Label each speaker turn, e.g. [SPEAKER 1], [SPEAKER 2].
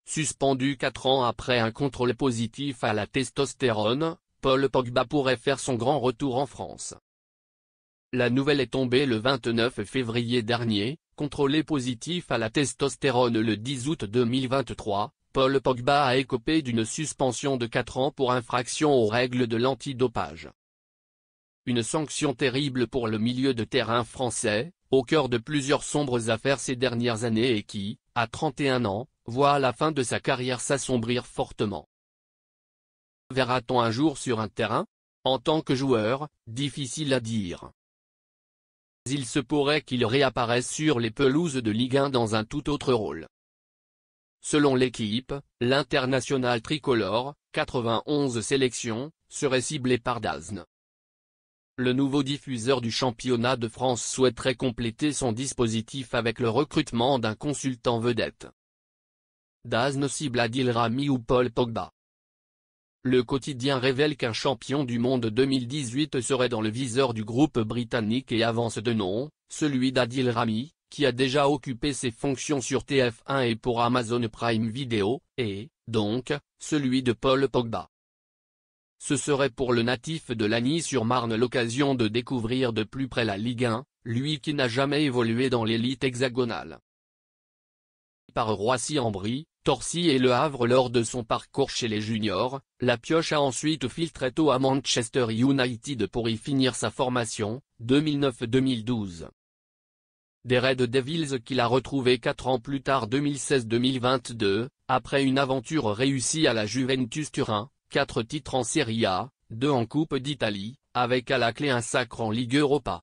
[SPEAKER 1] Suspendu 4 ans après un contrôle positif à la testostérone, Paul Pogba pourrait faire son grand retour en France. La nouvelle est tombée le 29 février dernier, contrôlé positif à la testostérone le 10 août 2023, Paul Pogba a écopé d'une suspension de 4 ans pour infraction aux règles de l'antidopage. Une sanction terrible pour le milieu de terrain français, au cœur de plusieurs sombres affaires ces dernières années et qui, à 31 ans, voit la fin de sa carrière s'assombrir fortement. Verra-t-on un jour sur un terrain? En tant que joueur, difficile à dire. Il se pourrait qu'il réapparaisse sur les pelouses de Ligue 1 dans un tout autre rôle. Selon l'équipe, l'international tricolore, 91 sélections, serait ciblé par DAZN. Le nouveau diffuseur du championnat de France souhaiterait compléter son dispositif avec le recrutement d'un consultant vedette. DAZN cible Adil Rami ou Paul Pogba. Le quotidien révèle qu'un champion du monde 2018 serait dans le viseur du groupe britannique et avance de nom, celui d'Adil Rami, qui a déjà occupé ses fonctions sur TF1 et pour Amazon Prime Video, et, donc, celui de Paul Pogba. Ce serait pour le natif de Lagny-sur-Marne l'occasion de découvrir de plus près la Ligue 1, lui qui n'a jamais évolué dans l'élite hexagonale. Par Roissy-en-Brie, Torcy et Le Havre lors de son parcours chez les juniors, la pioche a ensuite filtré tôt à Manchester United pour y finir sa formation, 2009-2012. Des Red Devils qu'il a retrouvé 4 ans plus tard 2016-2022, après une aventure réussie à la Juventus Turin, 4 titres en Serie A, 2 en Coupe d'Italie, avec à la clé un sacre en Ligue Europa.